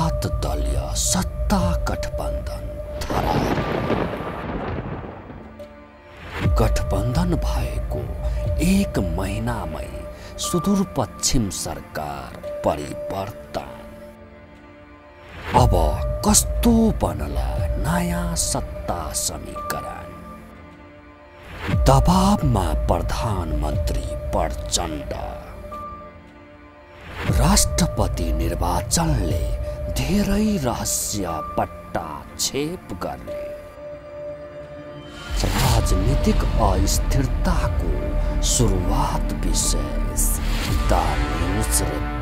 सात दलीय सत्ता गठबन्धन गठबन्धन भएको एक महिनामै सुदूरपश्चिम सरकार परिवर्तन। अब कस्तो बनला नयाँ सत्ता समीकरण। दबावमा प्रधानमन्त्री प्रचण्ड। राष्ट्रपति निर्वाचनले धेरै रहस्य पट्टाक्षेप गर्ने। राजनीतिक अस्थिरताको सुरुवात विशेष द न्यूज रिव्यू।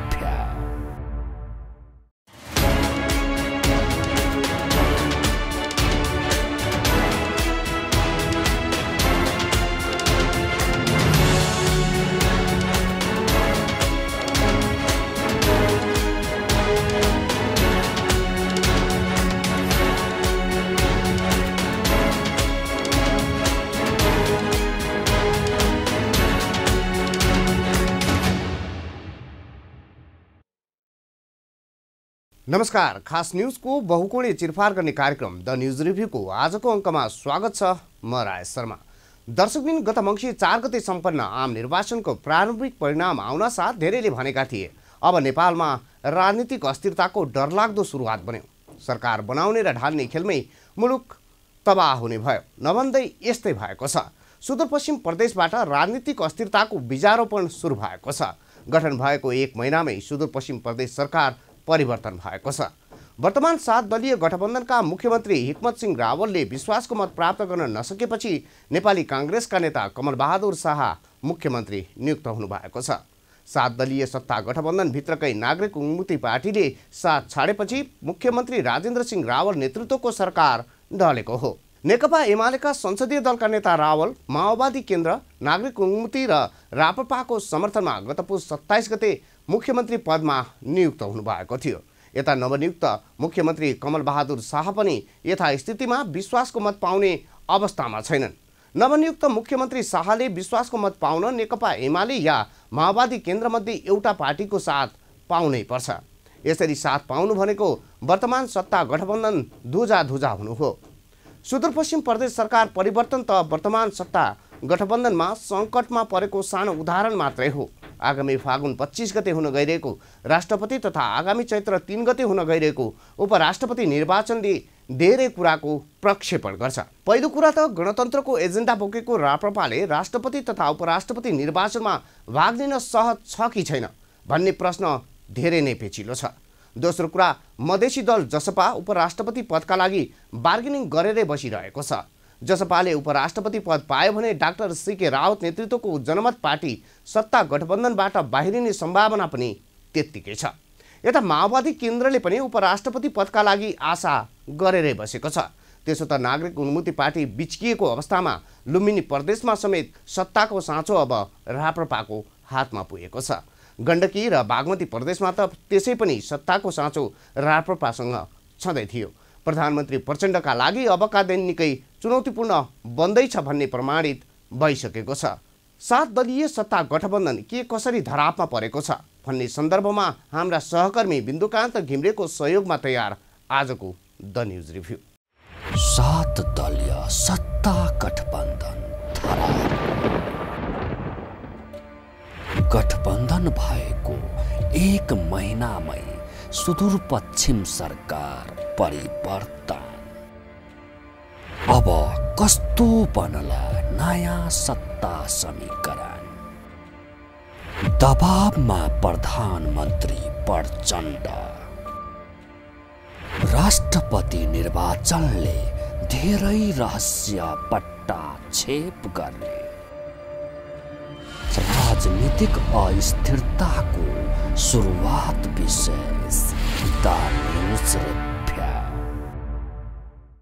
नमस्कार, खास न्यूजको बहुकोणीय चिरफार गर्ने कार्यक्रम द न्यूज रिभ्यूको आजको अङ्कमा स्वागत छ। म राज शर्मा। दर्शकबिन, गत मङ्सिर 4 गते सम्पन्न आम निर्वाचनको प्रारम्भिक परिणाम आउन साथ धेरैले भनेका थिए अब नेपालमा राजनीतिक अस्थिरताको डरलाग्दो सुरुवात बन्यो। सरकार बनाउने र ढाल्ने खेलमै मुलुक तबाह हुने भयो। नभन्दै यस्तै भएको छ। सुदूरपश्चिम प्रदेशबाट राजनीतिक अस्थिरताको बिजारोपण सुरु भएको छ। गठन भएको एक महिनामै सुदूरपश्चिम प्रदेश सरकार परिवर्तन भएको छ। वर्तमान 7 दलीय गठबन्धनका मुख्यमन्त्री हिक्मत सिंह रावलले विश्वासको मत प्राप्त गर्न नसकेपछि नेपाली काङ्ग्रेसका नेता कमल बहादुर शाह मुख्यमन्त्री नियुक्त हुनु भएको छ। 7 दलीय सत्ता गठबन्धनभित्रकै नागरिक उन्मुक्ति पार्टीले साथ छाडेपछि मुख्यमन्त्री राजेन्द्र सिंह रावल नेतृत्वको सरकार ढलेको हो। नेकपा एमालेका संसदीय दलका नेता रावल माओवादी केन्द्र, नागरिक उन्मुक्ति र राप्रपाको समर्थनमा गत पुस 27 गते मुख्यमन्त्री पदमा नियुक्त हुनुभएको थियो। यता नवनियुक्त मुख्यमन्त्री कमल बहादुर शाह पनि यथास्थितिमा विश्वासको मत पाउने अवस्थामा छैनन्। नवनियुक्त मुख्यमन्त्री शाहले विश्वासको मत पाउन नेकपा एमाले या माओवादी केन्द्रमध्ये एउटा पार्टीको साथ पाउनै पर्छ। यसरी साथ पाउनु भनेको वर्तमान सत्ता गठबन्धन धुजा हुनु हो। सुदूरपश्चिम प्रदेश सरकार परिवर्तन त वर्तमान सत्ता गठबन्धनमा सङ्कटमा परेको सानो उदाहरण मात्रै हो। आगामी फागुन 25 गते हुन गइरहेको राष्ट्रपति तथा आगामी चैत्र 3 गते हुन गइरहेको उपराष्ट्रपति निर्वाचनले धेरै कुराको प्रक्षेपण गर्छ। पहिलो कुरा त गणतन्त्रको एजेन्डा बोकेको राप्रपाले राष्ट्रपति तथा उपराष्ट्रपति निर्वाचनमा भाग लिन सहज छ कि छैन भन्ने प्रश्न धेरै नै पेचिलो छ। दोस्रो कुरा, मधेसी दल जसपा उपराष्ट्रपति पदका लागि बार्गेनिङ गरेरै बसिरहेको छ। जसपाले उपराष्ट्रपति पद पायो भने डाक्टर सीके रावत नेतृत्वको जनमत पार्टी सत्ता गठबन्धनबाट बाहिरिने सम्भावना पनि त्यत्तिकै छ। यता माओवादी केन्द्रले पनि उपराष्ट्रपति पदका लागि आशा गरेरै बसेको छ। त्यसो त नागरिक उन्मुक्ति पार्टी बिच्किएको अवस्थामा लुम्बिनी प्रदेशमा समेत सत्ताको साँचो अब राप्रपाको हातमा पुगेको छ। गण्डकी र बागमती प्रदेशमा त त्यसै पनि सत्ताको साँचो राप्रपासँग छँदै थियो। प्रधानमन्त्री प्रचण्डका लागि अबका दिन निकै चुनौतीपूर्ण बन्दैछ भन्ने प्रमाणित भइसकेको छ। 7 दलीय सत्ता गठबन्धन के कसरी धरापमा परेको छ भन्ने सन्दर्भमा हाम्रा सहकर्मी बिन्दुकान्त घिम्रेको सहयोगमा तयार आजको द न्यूज रिभ्यू। 7 दलीय सत्ता गठबन्धन गठबन्धन भएको एक महिनामै सुदूरपश्चिम सरकार परिवर्तन। अब कस्तो बनला नयाँ सत्ता समीकरण। दबावमा प्रधानमन्त्री प्रचण्ड। राष्ट्रपति निर्वाचनले धेरै रहस्य पट्टाक्षेप गर्ने। राजनीतिक अस्थिरताको सुरुवात विशेष द न्यूज रिव्यू।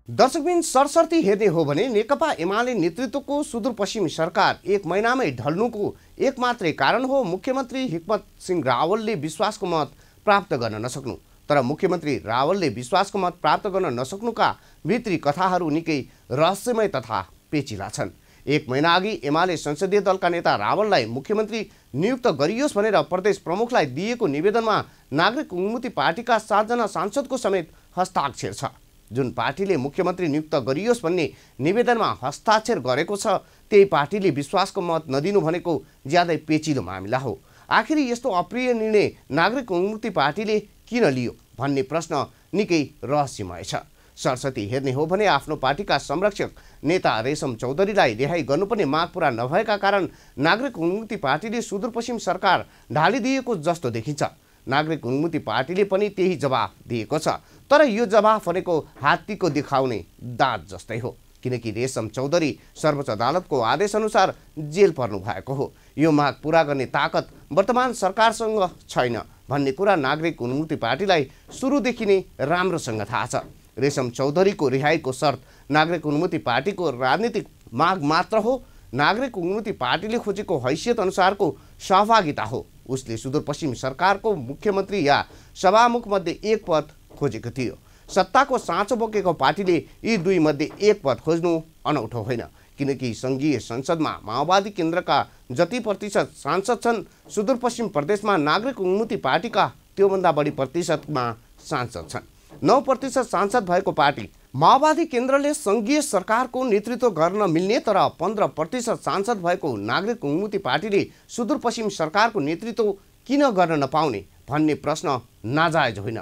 दर्शकबिन, सरसर्ती हेर्ने हो भने नेकपा एमाले नेतृत्वको सुदूरपश्चिम सरकार एक महिनामै ढल्नुको एक मात्रै कारण हो मुख्यमन्त्री हिक्मत सिंह रावलले विश्वासको मत प्राप्त गर्न नसक्नु। तर मुख्यमन्त्री रावलले विश्वासको मत प्राप्त गर्न नसक्नुका भित्री कथाहरू निकै रहस्यमय तथा पेचिला छन्। 1 महिना अघि एमाले संसदीय दलका नेता रावललाई मुख्यमन्त्री नियुक्त गरियोस् भनेर प्रदेश प्रमुखलाई दिएको निवेदनमा नागरिक उन्मुक्ति पार्टीका 7 जना सांसदको समेत हस्ताक्षर छ। जुन पार्टीले मुख्यमन्त्री नियुक्त गरियोस् भन्ने निवेदनमा हस्ताक्षर गरेको छ त्यही पार्टीले विश्वासको मत नदिनु भनेको ज्यादै पेचिलो मामिला हो। आखिर यस्तो अप्रिय निर्णय नागरिक उन्मुक्ति पार्टीले किन लियो भन्ने प्रश्न निकै रहस्यमय छ। सरस्वती हेर्ने हो भने आफ्नो पार्टीका संरक्षक नेता रेशम चौधरीलाई रिहाई गर्नुपर्ने माग पूरा नभएका कारण नागरिक उन्मुक्ति पार्टीले सुदूरपश्चिम सरकार ढालिदिएको जस्तो देखिन्छ। नागरिक उन्मुक्ति पार्टीले पनि त्यही जवाफ दिएको छ, तर यो जवाफ भनेको हात्तीको देखाउने दाँत जस्तै हो, किनकि रेशम चौधरी सर्वोच्च अदालतको आदेशअनुसार जेल पर्नु भएको हो। यो माग पूरा गर्ने ताकत वर्तमान सरकारसँग छैन भन्ने कुरा नागरिक उन्मुक्ति पार्टीलाई सुरुदेखि नै राम्रोसँग थाहा छ। रेशम चौधरीको रिहाईको शर्त नागरिक उन्मुक्ति पार्टीको राजनीतिक माग मात्र हो। नागरिक उन्मुक्ति पार्टीले खोजेको हैसियत अनुसारको सहभागिता हो। उसले सुदूरपश्चिम सरकारको मुख्यमन्त्री या सभामुख मध्ये एक पद खोजेको थियो। सत्ताको साँचो बोकेको पार्टीले यी दुई मध्ये एक पद खोज्नु अनौठो होइन, किनकि सङ्घीय संसदमा माओवादी केन्द्रका जति प्रतिशत सांसद छन् सुदूरपश्चिम प्रदेशमा नागरिक उन्मुक्ति पार्टीका त्योभन्दा बढी प्रतिशतमा सांसद छन्। 9% सांसद भएको पार्टी माओवादी केन्द्रले सङ्घीय सरकारको नेतृत्व गर्न मिल्ने तर 15% सांसद भएको नागरिक उन्मुक्ति पार्टीले सुदूरपश्चिम सरकारको नेतृत्व किन गर्न नपाउने भन्ने प्रश्न नाजायज होइन।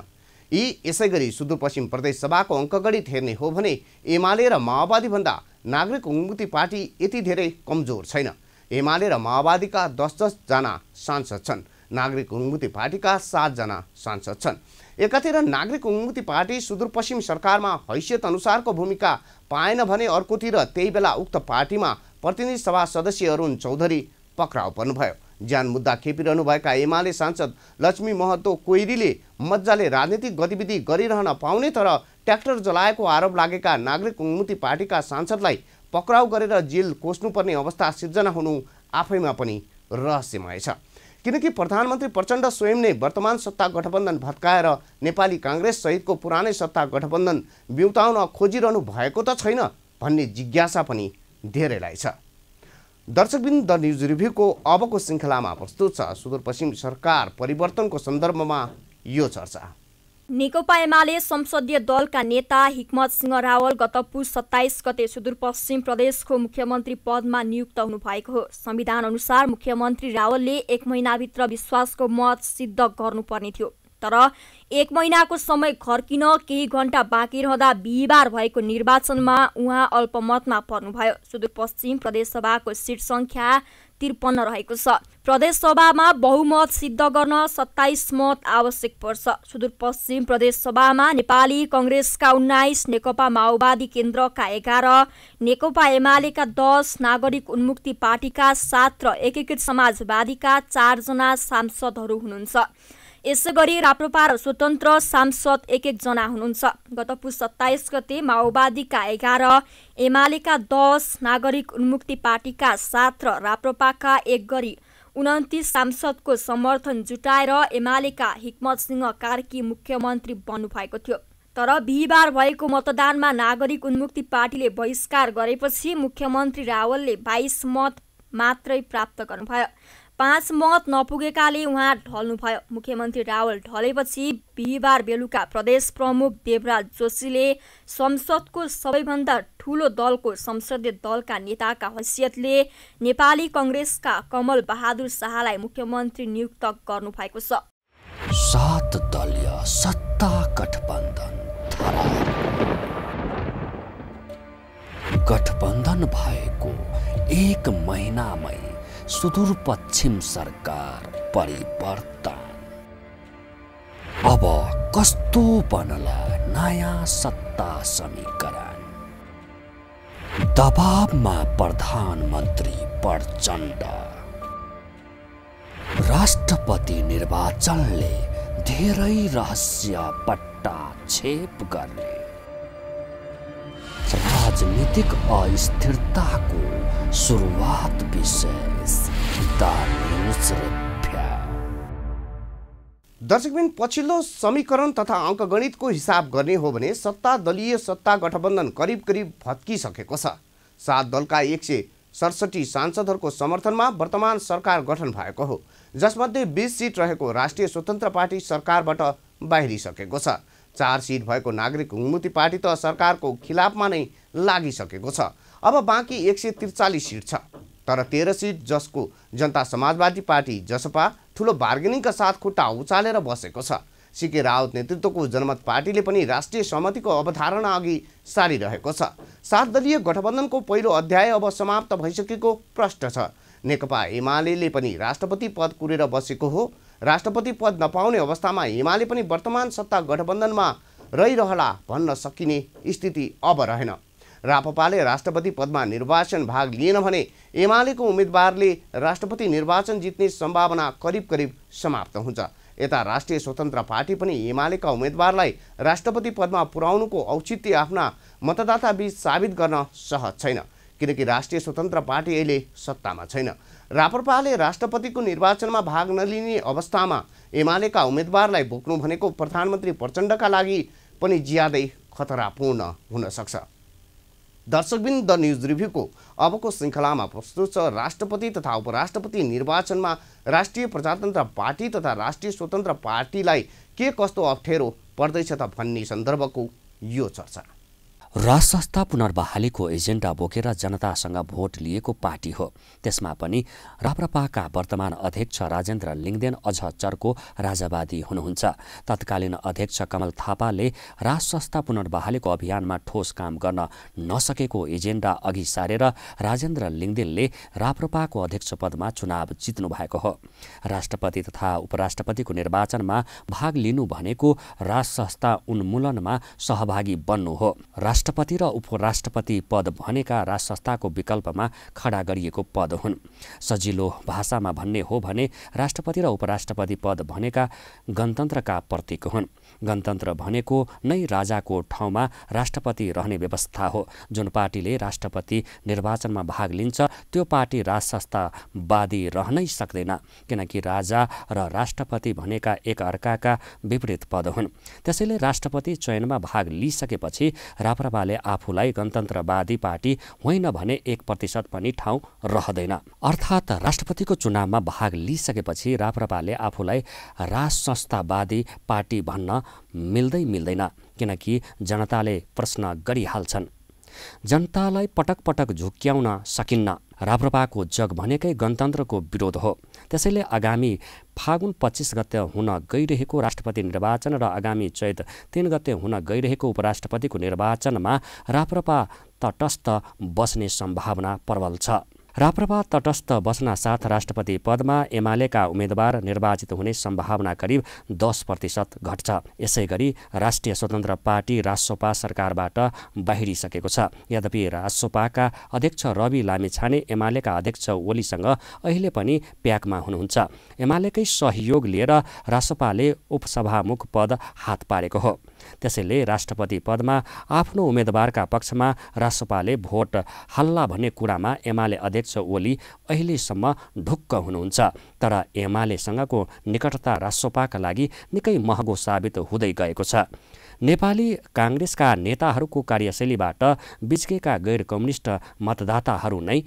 यी यसैगरी सुदूरपश्चिम प्रदेश सभाको अङ्कगणित हेर्ने हो भने एमाले र माओवादी भन्दा नागरिक उन्मुक्ति पार्टी यति धेरै कमजोर छैन। एमाले र माओवादीका 10-10 जना सांसद छन्, नागरिक उन्मुक्ति पार्टीका 7 जना सांसद छन्। एकातिर नागरिक उन्मुक्ति पार्टी सुदूरपश्चिम सरकारमा हैसियत अनुसारको भूमिका पाएन भने अर्कोतिर त्यही बेला उक्त पार्टीमा प्रतिनिधि सभा सदस्य अरुण चौधरी पक्राउ पर्नुभयो। ज्यान मुद्दा खेपिरहनुभएका एमाले सांसद लक्ष्मी महतो कोइरीले मजाले राजनीतिक गतिविधि गरिरहन पाउने तर ट्र्याक्टर जलाएको आरोप लागेका नागरिक उन्मुक्ति पार्टीका सांसदलाई पक्राउ गरेर जेल कोस्नुपर्ने अवस्था सिर्जना हुनु आफैमा पनि रहस्यमय छ, किनकि प्रधानमन्त्री प्रचण्ड स्वयं नै वर्तमान सत्ता गठबन्धन भत्काएर नेपाली काङ्ग्रेस सहितको पुरानै सत्ता गठबन्धन बिउताउन खोजिरहनु भएको त छैन भन्ने जिज्ञासा पनि धेरैलाई छ। दर्शकबिन द न्युज रिभ्यूको अबको श्रृङ्खलामा प्रस्तुत छ सुदूरपश्चिम सरकार परिवर्तनको सन्दर्भमा यो चर्चा। नेकपा एमाले संसदीय दलका नेता हिक्मत सिंह रावल गत पुस 27 गते सुदूरपश्चिम प्रदेशको मुख्यमन्त्री पदमा नियुक्त हुनुभएको हो। संविधान अनुसार मुख्यमन्त्री रावलले 1 महिनाभित्र विश्वासको मत सिद्ध गर्नुपर्ने थियो, तर 1 महिनाको समय खर्किन केही घण्टा बाँकी रहँदा बिहिबार भएको निर्वाचनमा उहाँ अल्पमतमा पर्नुभयो। सुदूरपश्चिम प्रदेशसभाको सिट सङ्ख्या 53 रहेको छ। प्रदेशसभामा बहुमत सिद्ध गर्न 27 मत आवश्यक पर्छ। सुदूरपश्चिम प्रदेशसभामा नेपाली कङ्ग्रेसका 19, नेकपा माओवादी केन्द्रका 11, नेकपा एमालेका 10, नागरिक उन्मुक्ति पार्टीका 7 र एकीकृत समाजवादीका 4 जना सांसदहरू हुनुहुन्छ। यसैगरी राप्रपा र स्वतन्त्र सांसद 1-1 जना हुनुहुन्छ। गत पुस 27 गते माओवादीका 11, एमालेका 10, नागरिक उन्मुक्ति पार्टीका 7 र राप्रपाका 1 गरी 29 सांसदको समर्थन जुटाएर एमालेका हिक्मत सिंह कार्की मुख्यमन्त्री बन्नुभएको थियो। तर बिहिबार भएको मतदानमा नागरिक उन्मुक्ति पार्टीले बहिष्कार गरेपछि मुख्यमन्त्री रावलले 22 मत मात्रै प्राप्त गर्नुभयो। 5 मत नपुगेकाले उहाँ ढल्नुभयो। मुख्यमन्त्री रावल ढलेपछि बिहिबार बेलुका प्रदेश प्रमुख देवराज जोशीले संसदको सबैभन्दा ठूलो दलको संसदीय दलका नेताका हैसियतले नेपाली कङ्ग्रेसका कमल बहादुर शाहलाई मुख्यमन्त्री नियुक्त गर्नुभएको छ। 7 दलीय सत्ता गठबन्धन गठबन्धन भएको 1 महिनामै सुदूरपश्चिम सरकार परिवर्तन। अब कस्तो बनला नयाँ सत्ता समीकरण। दबावमा प्रधानमन्त्री प्रचण्ड। राष्ट्रपति निर्वाचनले धेरै रहस्य पट्टाक्षेप गर्ने। राजनीतिक अस्थिरताको सुरुवात विशेष द न्युज रिभ्यू। दर्शकबिन पछिल्लो समीकरण तथा अङ्कगणितको हिसाब गर्ने हो भने सत्ता दलीय सत्ता गठबन्धन करिब करिब भत्किसकेको छ। 7 दलका 67 सांसदहरूको समर्थनमा वर्तमान सरकार गठन भएको हो, जसमध्ये 20 सिट रहेको राष्ट्रिय स्वतन्त्र पार्टी सरकारबाट बाहिरिसकेको छ। 4 सिट भएको नागरिक उन्मुक्ति पार्टी त सरकारको खिलाफमा नै लागिसकेको छ। अब बाँकी 143 सिट छ, तर 13 सिट जसको जनता समाजवादी पार्टी जसपा ठुलो बार्गेनिङका साथ खुट्टा उचालेर बसेको छ। सीके रावत नेतृत्वको जनमत पार्टीले पनि राष्ट्रिय सहमतिको अवधारणा अघि सारिरहेको छ। 7 दलीय गठबन्धनको पहिलो अध्याय अब समाप्त भइसकेको प्रश्न छ। नेकपा एमाले पनि राष्ट्रपति पद कुरेर बसेको हो। राष्ट्रपति पद नपाउने अवस्थामा एमाले पनि वर्तमान सत्ता गठबन्धनमा रहिरहला भन्न सकिने स्थिति अब रहेन। राप्रपाले राष्ट्रपति पदमा निर्वाचन भाग लिएन भने एमालेको उम्मेदवारले राष्ट्रपति निर्वाचन जित्ने सम्भावना करिब समाप्त हुन्छ। यता राष्ट्रिय स्वतन्त्र पार्टी पनि एमालेका उम्मेदवारलाई राष्ट्रपति पदमा पुर्याउनुको औचित्य आफ्ना मतदाता बीच साबित गर्न सहज छैन, किनकि राष्ट्रिय स्वतन्त्र पार्टी अहिले सत्तामा छैन। राप्रपाले राष्ट्रपतिको निर्वाचनमा भाग नलिने अवस्थामा एमालेका उम्मेदवारलाई बोक्नु भनेको प्रधानमन्त्री प्रचण्डका लागि पनि ज्यादै खतरापूर्ण हुन सक्छ। दर्शकबिन द न्युज रिभ्यूको अबको श्रृङ्खलामा प्रस्तुत छ राष्ट्रपति तथा उपराष्ट्रपति निर्वाचनमा राष्ट्रिय प्रजातन्त्र पार्टी तथा राष्ट्रिय स्वतन्त्र पार्टीलाई के कस्तो अप्ठ्यारो पर्दैछ त भन्ने सन्दर्भको यो चर्चा। राजसंस्था पुनर्बहालीको एजेन्डा बोकेर जनतासँग भोट लिएको पार्टी हो। त्यसमा पनि राप्रपाका वर्तमान अध्यक्ष राजेन्द्र लिङदेन अझ चर्को राजावादी हुनुहुन्छ। तत्कालीन अध्यक्ष कमल थापाले राजसंस्था पुनर्बहालीको अभियानमा ठोस काम गर्न नसकेको एजेन्डा अघि सारेर राजेन्द्र लिङदेनले राप्रपाको अध्यक्ष पदमा चुनाव जित्नु भएको हो। राष्ट्रपति तथा उपराष्ट्रपतिको निर्वाचनमा भाग लिनु भनेको राजसंस्था उन्मूलनमा सहभागी बन्नु हो। राष्ट्रपति र उपराष्ट्रपति पद भनेका राजसंस्थाको विकल्पमा खडा गरिएको पद हुन्। सजिलो भाषामा भन्ने हो भने राष्ट्रपति र उपराष्ट्रपति पद भनेका गणतन्त्रका प्रतीक हुन्। गणतन्त्र भनेको नै राजाको ठाउँमा राष्ट्रपति रहने व्यवस्था हो। जुन पार्टीले राष्ट्रपति निर्वाचनमा भाग लिन्छ त्यो पार्टी राजसंस्थावादी रहनै सक्दैन, किनकि राजा र राष्ट्रपति भनेका एक अर्काका विपरीत पद हुन्। त्यसैले राष्ट्रपति चयनमा भाग लिइसकेपछि राप्रपाले आफूलाई गणतन्त्रवादी पार्टी होइन भने 1% पनि ठाउँ रहँदैन। अर्थात् राष्ट्रपतिको चुनावमा भाग लिइसकेपछि राप्रपाले आफूलाई राजसंस्थावादी पार्टी भन्न मिल्दैन, किनकि जनताले प्रश्न गरिहाल्छन्। जनतालाई पटक पटक झुक्क्याउन सकिन्न। राप्रपाको जग भनेकै गणतन्त्रको विरोध हो। त्यसैले आगामी फागुन 25 गते हुन गइरहेको राष्ट्रपति निर्वाचन र आगामी चैत 3 गते हुन गइरहेको उपराष्ट्रपतिको निर्वाचनमा राप्रपा तटस्थ बस्ने सम्भावना प्रबल छ। राप्रपा तटस्थ बस्न साथ राष्ट्रपति पदमा एमालेका उम्मेदवार निर्वाचित हुने सम्भावना करिब 10% घट्छ। यसैगरी राष्ट्रिय स्वतन्त्र पार्टी रासोपा सरकारबाट बाहिरिसकेको छ। यद्यपि रासोपाका अध्यक्ष रवि लामिछाने एमालेका अध्यक्ष ओलीसँग अहिले पनि प्याकमा हुनुहुन्छ। एमालेकै सहयोग लिएर रासोपाले उपसभामुख पद हात पारेको हो। त्यसैले राष्ट्रपति पदमा आफ्नो उम्मेदवारका पक्षमा रासोपाले भोट हाल्ला भन्ने कुरामा एमाले अध्यक्ष ओली अहिलेसम्म ढुक्क हुनुहुन्छ। तर एमालेसँगको निकटता रासोपाका लागि निकै महँगो साबित हुँदै गएको छ। नेपाली काङ्ग्रेसका नेताहरूको कार्यशैलीबाट बिच्केका गैर कम्युनिस्ट मतदाताहरू नै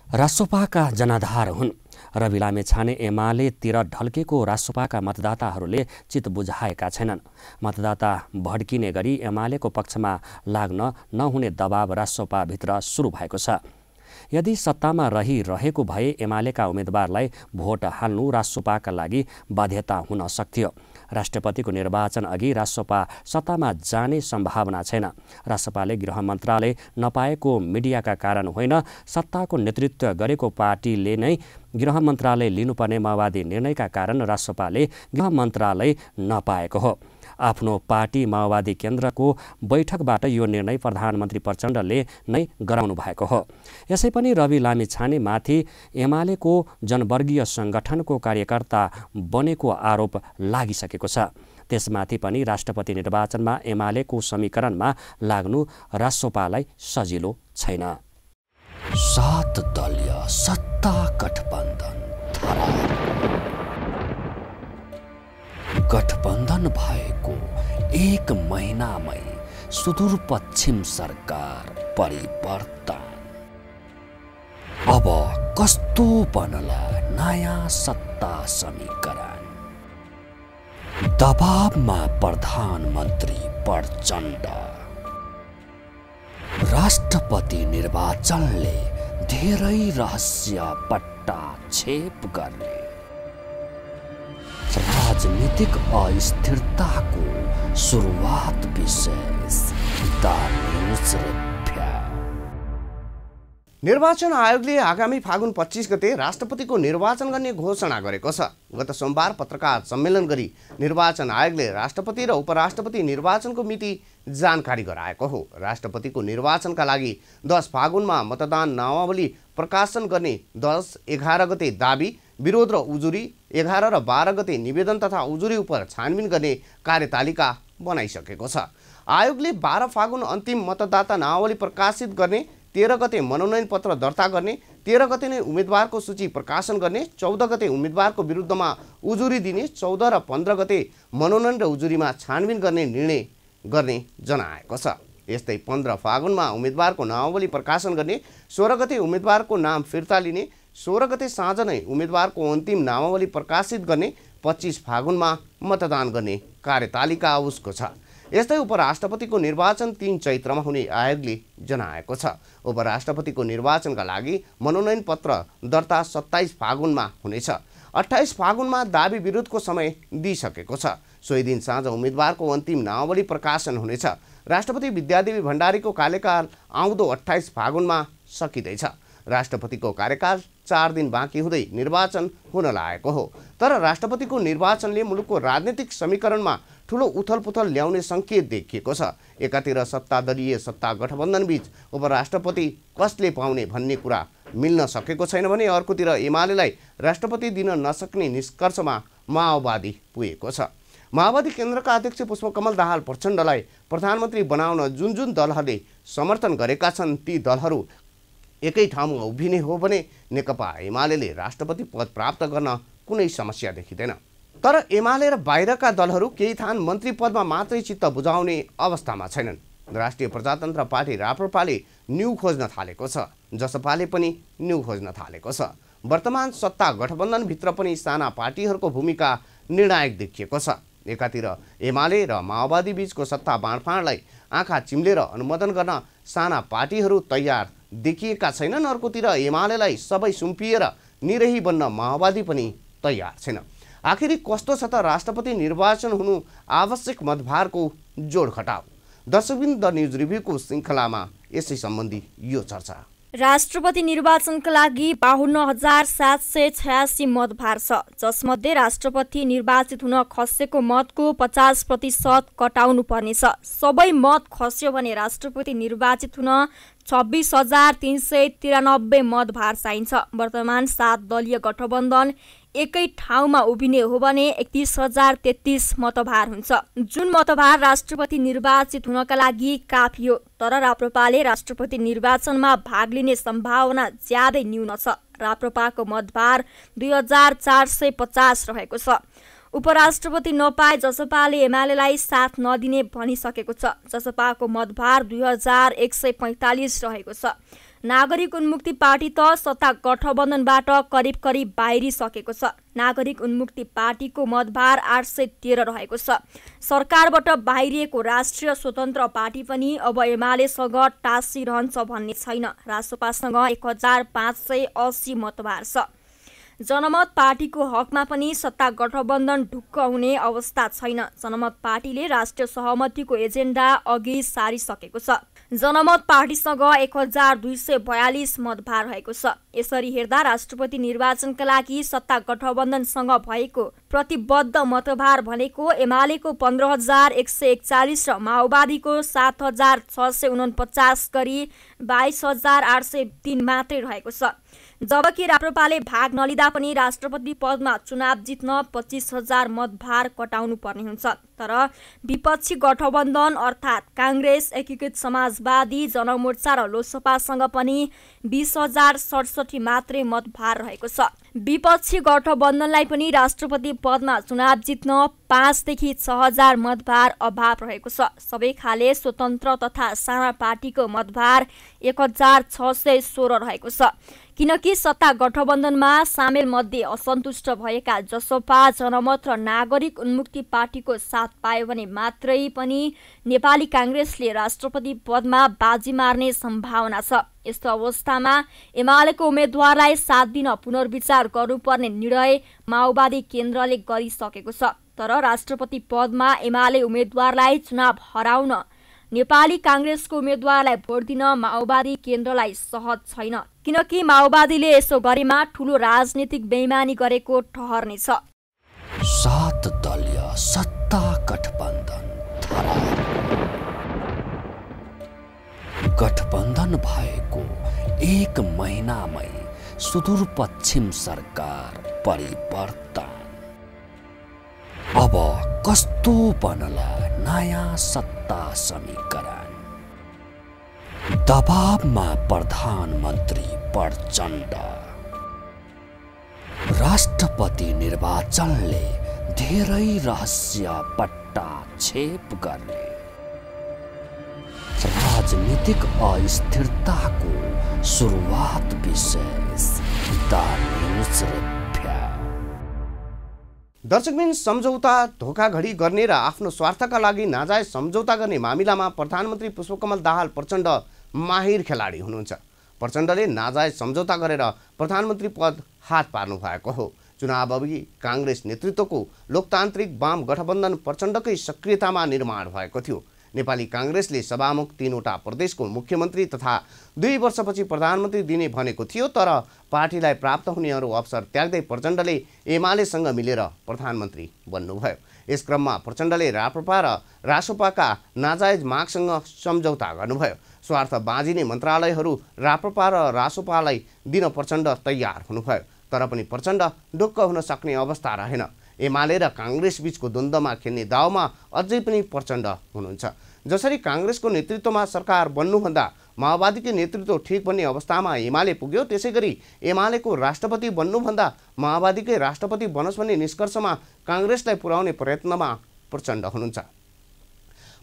रासोपाका जनाधार हुन्। रवि लामिछाने एमालेतिर ढल्केको रासोपाका मतदाताहरूले चित बुझाएका छैनन्। मतदाता भड्किने गरी एमालेको पक्षमा लाग्न नहुने दबाव रासोपाभित्र सुरु भएको छ। यदि सत्तामा रहिरहेको भए एमालेका उम्मेदवारलाई भोट हाल्नु रासोपाका लागि बाध्यता हुन सक्थ्यो। राष्ट्रपतिको निर्वाचन अघि रासोपा सत्तामा जाने सम्भावना छैन। रासोपाले गृह मन्त्रालय नपाएको मिडियाका कारण होइन, सत्ताको नेतृत्व गरेको पार्टीले नै गृह मन्त्रालय लिनुपर्ने माओवादी निर्णयका कारण रासोपाले गृह मन्त्रालय नपाएको हो। आफ्नो पार्टी माओवादी केन्द्रको बैठकबाट यो निर्णय प्रधानमन्त्री प्रचण्डले नै गराउनु भएको हो। यसै पनि रवि लामिछानेमाथि एमालेको जनवर्गीय सङ्गठनको कार्यकर्ता बनेको आरोप लागिसकेको छ। त्यसमाथि पनि राष्ट्रपति निर्वाचनमा एमालेको समीकरणमा लाग्नु रासोपालाई सजिलो छैन। 7 दलीय सत्ता गठबन्धन गठबन्धन भएको 1 महिनामै सुदूरपश्चिम सरकार परिवर्तन। अब कस्तो बनला नयाँ सत्ता समीकरण। दबावमा प्रधानमन्त्री प्रचण्ड। राष्ट्रपति निर्वाचनले धेरै रहस्य पट्टाक्षेप गर्ने। राजनीतिक अस्थिरताको सुरुवात विशेष द न्यूज रिभ्यू। निर्वाचन आयोगले आगामी फागुन 25 गते राष्ट्रपतिको निर्वाचन गर्ने घोषणा गरेको छ। गत सोमबार पत्रकार सम्मेलन गरी निर्वाचन आयोगले राष्ट्रपति र उपराष्ट्रपति निर्वाचनको मिति जानकारी गराएको हो। राष्ट्रपतिको निर्वाचनका लागि 10 फागुनमा मतदान नामावली प्रकाशन गर्ने, 10-11 गते दाबी विरोध र उजुरी, 11 र 12 गते निवेदन तथा उजुरी उप छानबिन गर्ने कार्यतालिका बनाइसकेको छ। आयोगले 12 फागुन अन्तिम मतदाता नामावली प्रकाशित गर्ने, 13 गते मनोनयन पत्र दर्ता गर्ने, 13 गते नै उम्मेदवारको सूची प्रकाशन गर्ने, 14 गते उम्मेदवारको विरुद्धमा उजुरी दिने, 14 र 15 गते मनोनयन र उजुरीमा छानबिन गर्ने निर्णय गर्ने जनाएको छ। यस्तै 15 फागुनमा उम्मेदवारको नामावली प्रकाशन गर्ने, 16 गते उम्मेदवारको नाम फिर्ता लिने, 16 गते साँझ नै उम्मेदवारको अन्तिम नामावली प्रकाशित गर्ने, 25 फागुनमा मतदान गर्ने कार्यतालिका उसको छ। यस्तै उपराष्ट्रपतिको निर्वाचन 3 चैत्रमा हुने आयोगले जनाएको छ। उपराष्ट्रपतिको निर्वाचनका लागि मनोनयन पत्र दर्ता 27 फागुनमा हुनेछ। 28 फागुनमा दाबी विरोधको समय दिइसकेको छ। सोही दिन साँझ उम्मेदवारको अन्तिम नामावली प्रकाशन हुनेछ। राष्ट्रपति विद्यादेवी भण्डारीको कार्यकाल आउँदो 28 फागुनमा सकिँदैछ। राष्ट्रपतिको कार्यकाल 4 दिन बाँकी हुँदै निर्वाचन हुन लागेको हो। तर राष्ट्रपतिको निर्वाचनले मुलुकको राजनीतिक समीकरणमा ठुलो उथलपुथल ल्याउने सङ्केत देखिएको छ। एकातिर सत्तादलीय सत्ता गठबन्धनबीच उपराष्ट्रपति कसले पाउने भन्ने कुरा मिल्न सकेको छैन भने अर्कोतिर एमालेलाई राष्ट्रपति दिन नसक्ने निष्कर्षमा माओवादी पुगेको छ। माओवादी केन्द्रका अध्यक्ष पुष्पकमल दाहाल प्रचण्डलाई प्रधानमन्त्री बनाउन जुन जुन दलहरूले समर्थन गरेका छन् ती दलहरू एकै ठाउँमा उभिने हो भने नेकपा एमाले राष्ट्रपति पद प्राप्त गर्न कुनै समस्या देखिँदैन। तर एमाले र बाहिरका दलहरू केही थान मन्त्री पदमा मात्रै चित्त बुझाउने अवस्थामा छैनन्। राष्ट्रिय प्रजातन्त्र पार्टी राप्रपाले न्यू खोज्न थालेको छ, जसपाले पनि न्यू खोज्न थालेको छ। वर्तमान सत्ता गठबन्धनभित्र पनि साना पार्टीहरूको भूमिका निर्णायक देखिएको छ। एकातिर एमाले र माओवादी बीचको सत्ता बाँडफाँडलाई आँखा चिम्लेर अनुमोदन गर्न साना पार्टीहरू तयार देखिएका छैनन्, अर्कोतिर एमालेलाई सबै सुम्पिएर निरही बन्न माओवादी पनि तयार छैन। आखिरी कस्तो छ त राष्ट्रपति निर्वाचन हुनु आवश्यक मतभारको जोड घटाउ। दर्शकबिन द न्युज रिभ्यूको श्रृङ्खलामा यसै सम्बन्धी यो चर्चा। राष्ट्रपति निर्वाचनका लागि 52,786 मतभार छ, जसमध्ये राष्ट्रपति निर्वाचित हुन खसेको मतको 50% कटाउनु पर्नेछ। सबै मत खस्यो भने राष्ट्रपति निर्वाचित हुन 26,393 मतभार चाहिन्छ। वर्तमान 7 दलीय गठबन्धन एकै ठाउँमा उभिने हो भने 31,033 मतभार हुन्छ, जुन मतभार राष्ट्रपति निर्वाचित हुनका लागि काफी हो। तर राप्रपाले राष्ट्रपति निर्वाचनमा भाग लिने सम्भावना ज्यादै न्यून छ। राप्रपाको मतभार 2,450 रहेको छ। उपराष्ट्रपति नपाए जसपाले एमालेलाई साथ नदिने भनिसकेको छ। जसपाको मतभार 2,145 रहेको छ। नागरिक उन्मुक्ति पार्टी त सत्ता गठबन्धनबाट करिब करिब बाहिरिसकेको छ। नागरिक उन्मुक्ति पार्टीको मतभार 813 रहेको छ। सरकारबाट बाहिरिएको राष्ट्रिय स्वतन्त्र पार्टी पनि अब एमालेसँग टाँसिरहन्छ भन्ने छैन। रासपासँग 1,580 मतभार छ। जनमत पार्टीको हकमा पनि सत्ता गठबन्धन ढुक्क हुने अवस्था छैन। जनमत पार्टीले राष्ट्रिय सहमतिको एजेन्डा अघि सारिसकेको छ। जनमत पार्टीसँग 1,242 मतभार रहेको छ। यसरी हेर्दा राष्ट्रपति निर्वाचनका लागि सत्ता गठबन्धनसँग भएको प्रतिबद्ध मतभार भनेको एमालेको 15,141 र माओवादीको 7,649 गरी 22,803 मात्रै रहेको छ। जबकि राप्रपाले भाग नलिँदा पनि राष्ट्रपति पदमा चुनाव जित्न 25,000 मतभार कटाउनु पर्ने हुन्छ। तर विपक्षी गठबन्धन अर्थात् काङ्ग्रेस, एकीकृत समाजवादी, जनमोर्चा र लोकसपासँग पनि 20,067 मात्रै मतभार रहेको छ। विपक्षी गठबन्धनलाई पनि राष्ट्रपति पदमा चुनाव जित्न 5,000 देखि 6,000 मतभार अभाव रहेको छ। सबै खाले स्वतन्त्र तथा साना पार्टीको मतभार 1,616 रहेको छ। किनकि सत्ता गठबन्धनमा सामेल मध्ये असन्तुष्ट भएका जसपा, जनमत र नागरिक उन्मुक्ति पार्टीको साथ पायो भने मात्रै पनि नेपाली काङ्ग्रेसले राष्ट्रपति पदमा बाजी मार्ने सम्भावना छ। यस्तो अवस्थामा एमालेको उम्मेद्वारलाई साथ दिन पुनर्विचार गर्नुपर्ने निर्णय माओवादी केन्द्रले गरिसकेको छ। तर राष्ट्रपति पदमा एमाले उम्मेद्वारलाई चुनाव हराउन नेपाली काङ्ग्रेसको उम्मेद्वारलाई भोट दिन माओवादी केन्द्रलाई सहज छैन, किनकि माओवादीले यसो गरेमा ठूलो राजनीतिक बेइमानी गरेको ठहर्नेछ। 7 दलीय सत्ता गठबन्धन गठबन्धन भएको 1 महिनामै सुदूरपश्चिम सरकार परिवर्तन। अब कस्तो बनला नयाँ सत्ता समीकरण? दबावमा प्रधानमन्त्री प्रचण्ड। राष्ट्रपति निर्वाचनले धेरै रहस्य पट्टाक्षेप गर्ने। राजनीतिक अस्थिरताको सुरुवात विशेष द न्यूज रिभ्यू। दर्शकबिन, सम्झौता, धोखाधडी गर्ने र आफ्नो स्वार्थका लागि नाजायज सम्झौता गर्ने मामिलामा प्रधानमन्त्री पुष्पकमल दाहाल प्रचण्ड माहिर खेलाडी हुनुहुन्छ। प्रचण्डले नाजायज सम्झौता गरेर प्रधानमन्त्री पद हात पार्नु भएको हो। चुनाव अघि काङ्ग्रेस नेतृत्वको लोकतान्त्रिक वाम गठबन्धन प्रचण्डकै सक्रियतामा निर्माण भएको थियो। नेपाली काङ्ग्रेसले सभामुख 3वटा प्रदेशको मुख्यमन्त्री तथा 2 वर्षपछि प्रधानमन्त्री दिने भनेको थियो, तर पार्टीलाई प्राप्त हुनेहरू अवसर त्याग्दै प्रचण्डले एमालेसँग मिलेर प्रधानमन्त्री बन्नुभयो। यस क्रममा प्रचण्डले राप्रपा र रासोपाका नाजायज मागसँग सम्झौता गर्नुभयो। स्वार्थ बाँझिने मन्त्रालयहरू राप्रपा र रासोपालाई दिन प्रचण्ड तयार हुनुभयो, तर पनि प्रचण्ड ढुक्क हुन सक्ने अवस्था रहेन। एमाले र काङ्ग्रेस बीचको द्वन्द्वमा खेल्ने दाउमा अझै पनि प्रचण्ड हुनुहुन्छ। जसरी काङ्ग्रेसको नेतृत्वमा सरकार बन्नुभन्दा माओवादीको नेतृत्व ठिक भन्ने अवस्थामा एमाले पुग्यो, त्यसैगरी एमालेको राष्ट्रपति बन्नुभन्दा माओवादीकै राष्ट्रपति बनोस् भन्ने निष्कर्षमा काङ्ग्रेसलाई पुर्याउने प्रयत्नमा प्रचण्ड हुनुहुन्छ।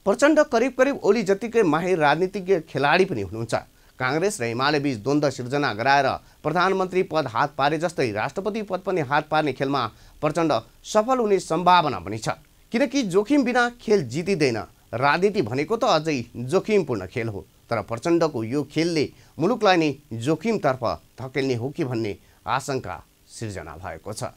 प्रचण्ड करिब करिब ओली जतिकै माहिर राजनीतिज्ञ खेलाडी पनि हुनुहुन्छ। काङ्ग्रेस र एमाले बीच द्वन्द्व सिर्जना गराएर प्रधानमन्त्री पद हात पारे जस्तै राष्ट्रपति पद पनि हात पार्ने खेलमा प्रचण्ड सफल हुने सम्भावना पनि छ, किनकि जोखिम बिना खेल जितिँदैन। राजनीति भनेको त अझै जोखिमपूर्ण खेल हो, तर प्रचण्डको यो खेलले मुलुकलाई नै जोखिमतर्फ धकेल्ने हो कि भन्ने आशंका सिर्जना भएको छ।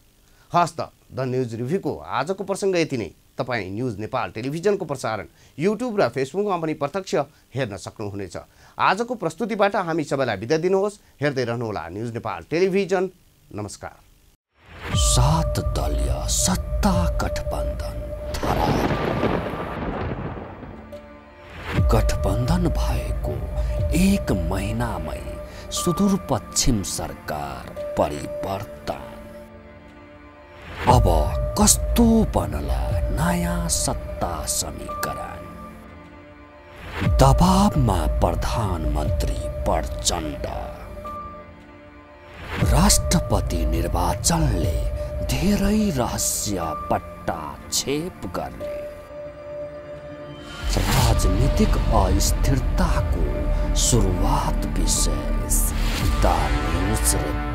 हस्त द न्यूज रिभ्यूको आजको प्रसङ्ग यति नै। तपाईँ न्यूज नेपाल टेलिभिजनको प्रसारण युट्युब र फेसबुकमा पनि प्रत्यक्ष हेर्न सक्नुहुनेछ। आजको प्रस्तुतिबाट हामी सबैलाई बिदा दिनुहोस्। हेर्दै रहनुहोला न्यूज नेपाल टेलिभिजन। नमस्कार। 7 दलीय सत्ता गठबन्धन गठबन्धन भएको 1 महिनामै सुदूरपश्चिम सरकार परिवर्तन। अब कस्तो बनला नयाँ सत्ता समीकरण? दबावमा प्रधानमन्त्री प्रचण्ड। राष्ट्रपति निर्वाचनले धेरै रहस्य पट्टाक्षेप गर्ने। राजनीतिक अस्थिरताको सुरुवात विशेष द न्यूज रिभ्यू।